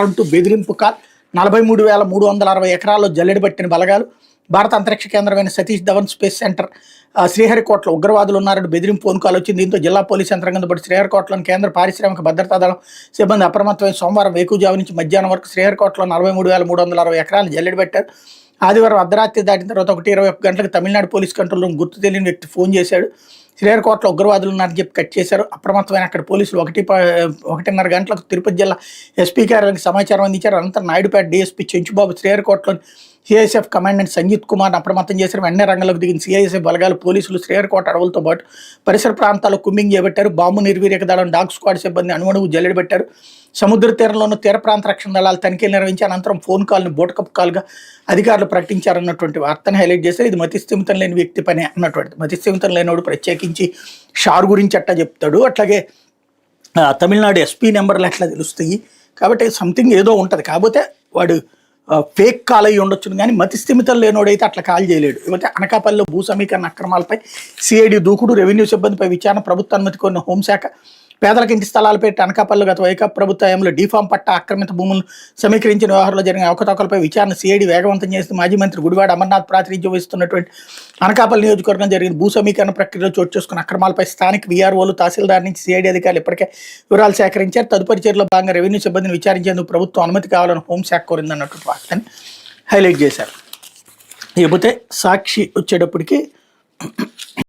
అంటూ బెదిరింపు కాల్ 43,360 ఎకరాల్లో జల్లెడబట్టిన బలగాలు. భారత అంతరిక్ష కేంద్రమైన సతీష్ ధవన్ స్పేస్ సెంటర్ శ్రీహరికోటలో ఉగ్రవాదులు ఉన్నారంటూ బెదిరింపు ఫోన్ కాల్ వచ్చింది. దీంతో జిల్లా పోలీసు యంత్రాంగంతో పాటు శ్రీహరికోటలోని కేంద్ర పారిశ్రామిక భద్రతా దళం సిబ్బంది అప్రమత్తమైన సోమవారం వేకుజాము నుంచి మధ్యాహ్నం వరకు శ్రీహరికోటలో 43,360 ఎకరాలు జల్లెడబట్టారు. ఆదివారం అర్ధరాత్రి దాటిన తర్వాత 1:21 గంటలకు తమిళనాడు పోలీస్ కంట్రోల్ రూమ్ గుర్తు తెలియని వ్యక్తి ఫోన్ చేశాడు. శ్రీహరికోటలో ఉగ్రవాదులు ఉన్నారని చెప్పి కట్ చేశారు. అప్రమత్తమైన అక్కడ పోలీసులు 1:30 గంటలకు తిరుపతి జిల్లా ఎస్పీ కార్యాలయానికి సమాచారం అందించారు. అనంతరం నాయుడుపేట డీఎస్పీ చెంచుబాబు శ్రీహరికోటలోని సిఐఎస్ఎఫ్ కమాండెంట్ సంజిత్ కుమార్ అప్రమత్తం చేశారు. వెంటనే రంగంలోకి దిగిన సిఐఎస్ఎఫ్ బలగాలు పోలీసులు శ్రీహరికోట అడవులతో పాటు పరిసర ప్రాంతాల్లో కుమ్మింగ్ చేపట్టారు. బాంబు నిర్వీర్యక దళం డాగ్ స్క్వాడ్ సిబ్బంది అణువణువు జల్లెడబెట్టారు. సముద్ర తీరంలోనూ తీర ప్రాంత రక్షణ దళాలు తనిఖీలు నిర్వహించి అనంతరం ఫోన్ కాల్ను బోటకప్ కాల్గా అధికారులు ప్రకటించారన్నటువంటి వార్తను హైలైట్ చేశారు. ఇది మతిస్థిమితం లేని వ్యక్తి పని అన్నటువంటి. మతిస్థిమితం లేనివాడు ప్రత్యేకించి షార్ గురించి అట్టా చెప్తాడు. అట్లాగే తమిళనాడు ఎస్పీ నెంబర్లు ఎట్లా తెలుస్తాయి కాబట్టి సంథింగ్ ఏదో ఉంటుంది. కాకపోతే వాడు ఫేక్ కాల్ అయ్యి ఉండొచ్చును కానీ మతిస్థిమితం లేనోడైతే అట్లా కాల్ చేయలేడు. ఇకపోతే అనకాపల్లిలో భూ సమీకరణ అక్రమాలపై సిఐడి దూకుడు, రెవెన్యూ సిబ్బందిపై విచారణ, ప్రభుత్వ అనుమతి కోరిన హోంశాఖ. పేదలకు ఇంటి స్థలాలు పెట్టి అనకాపల్లి గత వైకాపా ప్రభుత్వ హయాంలో డీఫామ్ పట్టా ఆక్రమిత భూములను సమీకరించిన వ్యవహారంలో జరిగిన అవకతవకలపై విచారణ సిఐడి వేగవంతం చేసి మాజీ మంత్రి గుడివాడ అమర్నాథ్ ప్రాతినిధ్యం వహిస్తున్నటువంటి అనకాపల్లి నియోజకవర్గం జరిగిన భూ సమీకరణ ప్రక్రియలో చోటు చేసుకున్న అక్రమాలపై స్థానిక వీఆర్ఓలు, తహసీల్దార్ నుంచి సిఐడి అధికారులు ఇప్పటికే వివరాలు సేకరించారు. తదుపరి చర్యలో భాగంగా రెవెన్యూ సిబ్బందిని విచారించేందుకు ప్రభుత్వం అనుమతి కావాలని హోంశాఖ కోరిందన్నటువంటి వార్తని హైలైట్ చేశారు. ఇకపోతే సాక్షి వచ్చేటప్పటికి